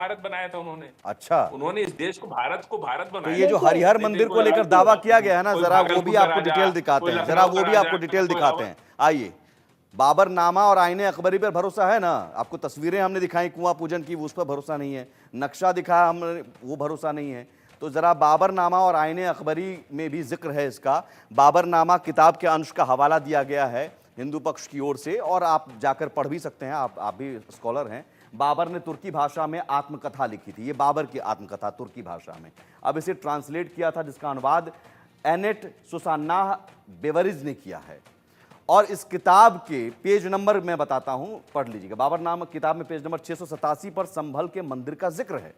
भारत बनाया था उन्होंने। अच्छा, उन्होंने इस देश को भारत तो बनाया। ये जो हरिहर मंदिर को लेकर दावा किया गया है ना, कोई जरा वो भी भागलपुर का आपको राजा, डिटेल दिखाते कोई हैं, जरा लखनऊ का वो भी राजा, आपको डिटेल कोई दिखाते हैं। आइए, बाबरनामा और आईने अकबरी पर भरोसा है ना? आपको तस्वीरें हमने दिखाई कुआं पूजन की, उस पर भरोसा नहीं है। नक्शा दिखाया हमने, वो भरोसा नहीं है। तो जरा बाबरनामा और आईने अकबरी में भी जिक्र है इसका। बाबरनामा किताब के अंश का हवाला दिया गया है हिंदू पक्ष की ओर से, और आप जाकर पढ़ भी सकते हैं, आप भी स्कॉलर हैं। बाबर ने तुर्की भाषा में आत्मकथा लिखी थी, ये बाबर की आत्मकथा तुर्की भाषा में। अब इसे ट्रांसलेट किया था, जिसका अनुवाद एनेट सुसान्नाह बेवरिज ने किया है। और इस किताब के पेज नंबर मैं बताता हूं, पढ़ लीजिएगा। बाबरनामा किताब में पेज नंबर 687 पर संभल के मंदिर का जिक्र है।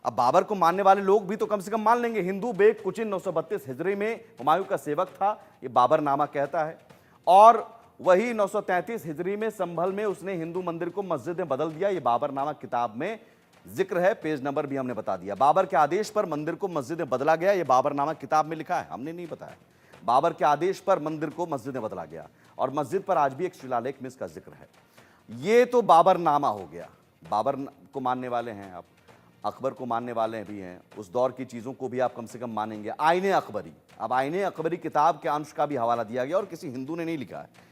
अब बाबर को मानने वाले लोग भी तो कम से कम मान लेंगे। हिंदू बेग कुचिन 932 हिजरी में हुमायूं का सेवक था, ये बाबरनामा कहता है। और वही 933 हिजरी में संभल में उसने हिंदू मंदिर को मस्जिद में बदल दिया, ये बाबरनामा किताब में जिक्र है। पेज नंबर भी हमने बता दिया। बाबर के आदेश पर मंदिर को मस्जिद में बदला गया, ये बाबरनामा किताब में लिखा है, हमने नहीं बताया। बाबर के आदेश पर मंदिर को मस्जिद में बदला गया, और मस्जिद पर आज भी एक शिलालेख में इसका जिक्र है। ये तो बाबरनामा हो गया। बाबर को मानने वाले हैं आप, अकबर को मानने वाले भी हैं, उस दौर की चीज़ों को भी आप कम से कम मानेंगे। आईने अकबरी, अब आईने अकबरी किताब के अंश का भी हवाला दिया गया, और किसी हिंदू ने नहीं लिखा है।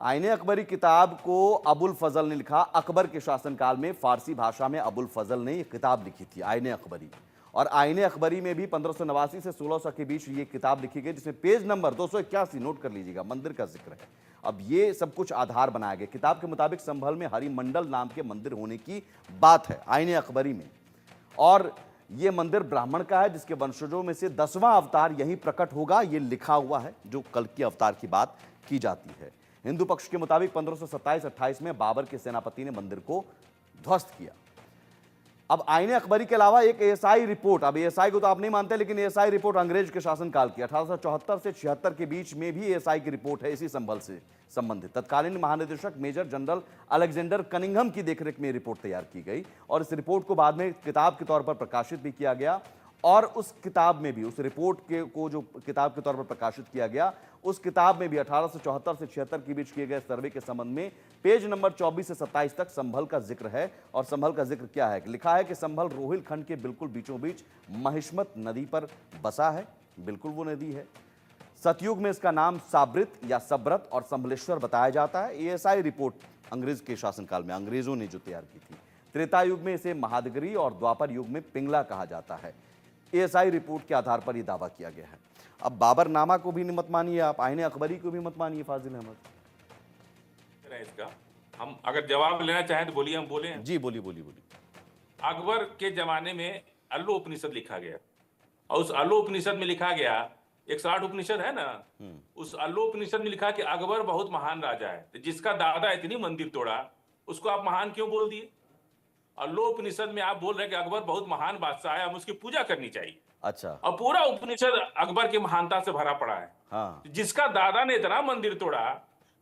आईने अकबरी किताब को अबुल फजल ने लिखा। अकबर के शासनकाल में फारसी भाषा में अबुल फजल ने ये किताब लिखी थी, आईने अकबरी। और आईने अकबरी में भी 1589 से 1600 के बीच ये किताब लिखी गई, जिसमें पेज नंबर 281, नोट कर लीजिएगा, मंदिर का जिक्र है। अब ये सब कुछ आधार बनाया गया। किताब के मुताबिक संभल में हरिमंडल नाम के मंदिर होने की बात है आईने अकबरी में, और ये मंदिर ब्राह्मण का है, जिसके वंशजों में से 10वां अवतार यहीं प्रकट होगा, ये लिखा हुआ है, जो कल्कि अवतार की बात की जाती है। हिंदू पक्ष के मुताबिक 1527-28 में बाबर के सेनापति ने मंदिर को ध्वस्त किया। अब आईने अकबरी के अलावा एक एएसआई रिपोर्ट, अब एएसआई को तो आप नहीं मानते, लेकिन एएसआई रिपोर्ट अंग्रेज के शासनकाल की 1874 से 76 के बीच में भी एएसआई की रिपोर्ट है इसी संभल से संबंधित। तत्कालीन महानिदेशक मेजर जनरल अलेक्जेंडर कनिंघम की देखरेख में रिपोर्ट तैयार की गई, और इस रिपोर्ट को बाद में किताब के तौर पर प्रकाशित भी किया गया। और उस किताब में भी, उस रिपोर्ट को जो किताब के तौर पर प्रकाशित किया गया, उस किताब में भी 1874 से 76 के बीच किए गए सर्वे के संबंध में पेज नंबर 24 से 27 तक संभल का जिक्र है। और संभल का जिक्र क्या है? लिखा है कि संभल रोहिल खंड के बिल्कुल बीचों बीच महिष्मत नदी पर बसा है, बिल्कुल वो नदी है। सतयुग में इसका नाम साब्रित या सब्रत और संभलेश्वर बताया जाता है। एएसआई रिपोर्ट अंग्रेज के शासनकाल में अंग्रेजों ने जो तैयार की थी। त्रेता युग में इसे महादगिरी और द्वापर युग में पिंगला कहा जाता है। एएसआई रिपोर्ट के आधार पर यह दावा किया गया है। अब बाबरनामा को भी मत मानिए आप, आईने अकबरी को भी मत मानिए फाजिल अहमद। इसका हम अगर जवाब लेना चाहें तो बोलिए, हम बोले। जी बोलिए बोलिए बोलिए। अकबर के जमाने में अल्लो उपनिषद लिखा गया, और उस अल्लो उपनिषद में लिखा गया, 160 उपनिषद है ना, उस अल्लो उपनिषद में लिखा कि अकबर बहुत महान राजा है, तो जिसका दादा इतनी मंदिर तोड़ा उसको आप महान क्यों बोल दिए? अल्लो उपनिषद में आप बोल रहे हैं कि अकबर बहुत महान बादशाह है, हम उसकी पूजा करनी चाहिए। अच्छा, और पूरा उपनिषद अकबर की महानता से भरा पड़ा है। हाँ, जिसका दादा ने इतना मंदिर तोड़ा,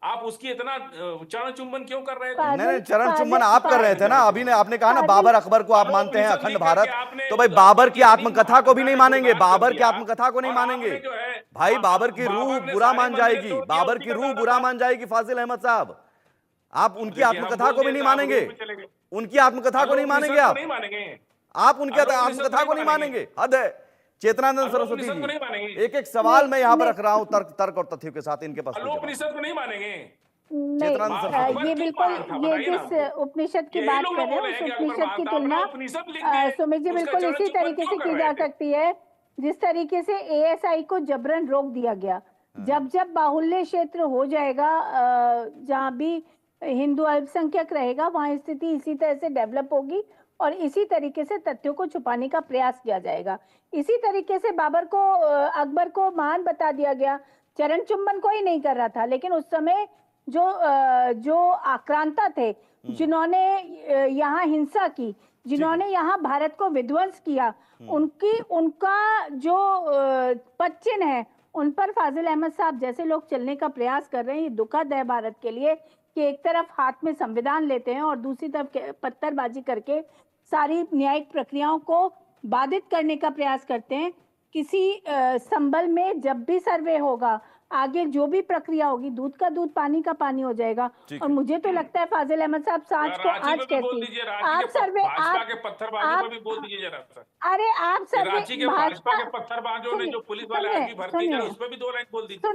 आप उसकी इतना चरण चुंबन क्यों कर रहे थे? नहीं, चरण चुंबन आप कर रहे थे ना अभी ने, आपने कहा ना बाबर अकबर को आप मानते हैं अखंड भारत, तो भाई बाबर की आत्मकथा को भी नहीं मानेंगे, बाबर की आत्मकथा को नहीं मानेंगे भाई। बाबर की रूह बुरा मान जाएगी, बाबर की रूह बुरा मान जाएगी फाजिल अहमद साहब। आप उनकी आत्मकथा को भी नहीं मानेंगे, उनकी आत्मकथा को नहीं मानेंगे आप उनकी आत्मकथा को नहीं मानेंगे। हद है। चेतनानंद सरस्वती जी, एक एक सवाल मैं यहाँ पर रख रहा हूँ तर्क और तथ्यों के साथ, इनके पास उपनिषद को नहीं मानेंगे। नहीं, ये बिल्कुल, ये जिस उपनिषद की बात कर रहे हैं उस उपनिषद की तुलना सुमित जी बिल्कुल इसी तरीके से की जा सकती है जिस तरीके से एएसआई को जबरन रोक दिया गया। जब जब बाहुल्य क्षेत्र हो जाएगा, जहाँ भी हिंदू अल्पसंख्यक रहेगा, वहाँ स्थिति इसी तरह से डेवलप होगी और इसी तरीके से तथ्यों को छुपाने का प्रयास किया जाएगा। इसी तरीके से अकबर को महान बता दिया गया। चरण चुंबन कोई नहीं कर रहा था, लेकिन उस समय जो आक्रांता थे, जिन्होंने यहाँ हिंसा की, जिन्होंने यहाँ भारत को विध्वंस किया, उनका जो पद चिन्ह है, उन पर फाजिल अहमद साहब जैसे लोग चलने का प्रयास कर रहे हैं। ये दुखद है भारत के लिए कि एक तरफ हाथ में संविधान लेते हैं और दूसरी तरफ पत्थरबाजी करके सारी न्यायिक प्रक्रियाओं को बाधित करने का प्रयास करते हैं। किसी संभल में जब भी सर्वे होगा, आगे जो भी प्रक्रिया होगी दूध का दूध पानी का पानी हो जाएगा। और मुझे तो लगता है फाजिल अहमद साहब सांच को आज कैसी आप सर्वे के पत्थरबाजों पर भी बोल दीजिए जरा सा। अरे आप सर्वे रांची के भाजपा के पत्थरबाजों ने जो पुलिस वाले आदमी भर्ती किया उस पर भी 2 लाइन बोल दीजिए।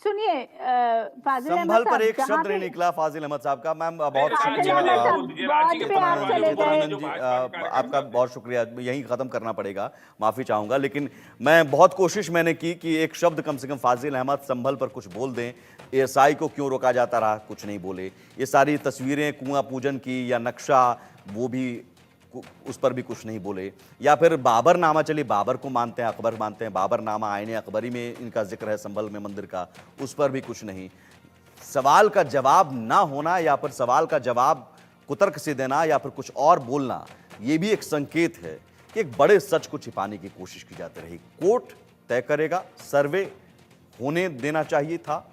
सुनिए फाजिल अहमद संभल पर साहब, एक जहाँ शब्द पे- नहीं निकला फाजिल अहमद साहब का। मैम बहुत फाजिल शुक्रिया अहमद साहब, बहुत पे आप चले गए। आपका बहुत शुक्रिया, यहीं ख़त्म करना पड़ेगा, माफ़ी चाहूँगा। लेकिन मैं बहुत कोशिश मैंने की कि एक शब्द कम से कम फाजिल अहमद संभल पर कुछ बोल दें। एएसआई को क्यों रोका जाता रहा, कुछ नहीं बोले। ये सारी तस्वीरें कुआं पूजन की या नक्शा, वो भी उस पर भी कुछ नहीं बोले। या फिर बाबरनामा, चलिए बाबर को मानते हैं, अकबर मानते हैं, बाबरनामा आईने अकबरी में इनका जिक्र है संभल में मंदिर का, उस पर भी कुछ नहीं। सवाल का जवाब ना होना या फिर सवाल का जवाब कुतर्क से देना या फिर कुछ और बोलना, ये भी एक संकेत है कि एक बड़े सच को छिपाने की कोशिश की जाती रही। कोर्ट तय करेगा, सर्वे होने देना चाहिए था,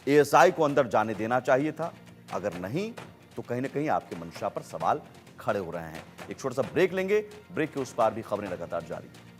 एएसआई को अंदर जाने देना चाहिए था। अगर नहीं तो कहीं ना कहीं आपके मंशा पर सवाल खड़े हो रहे हैं। एक छोटा सा ब्रेक लेंगे, ब्रेक के उस पार भी खबरें लगातार जारी।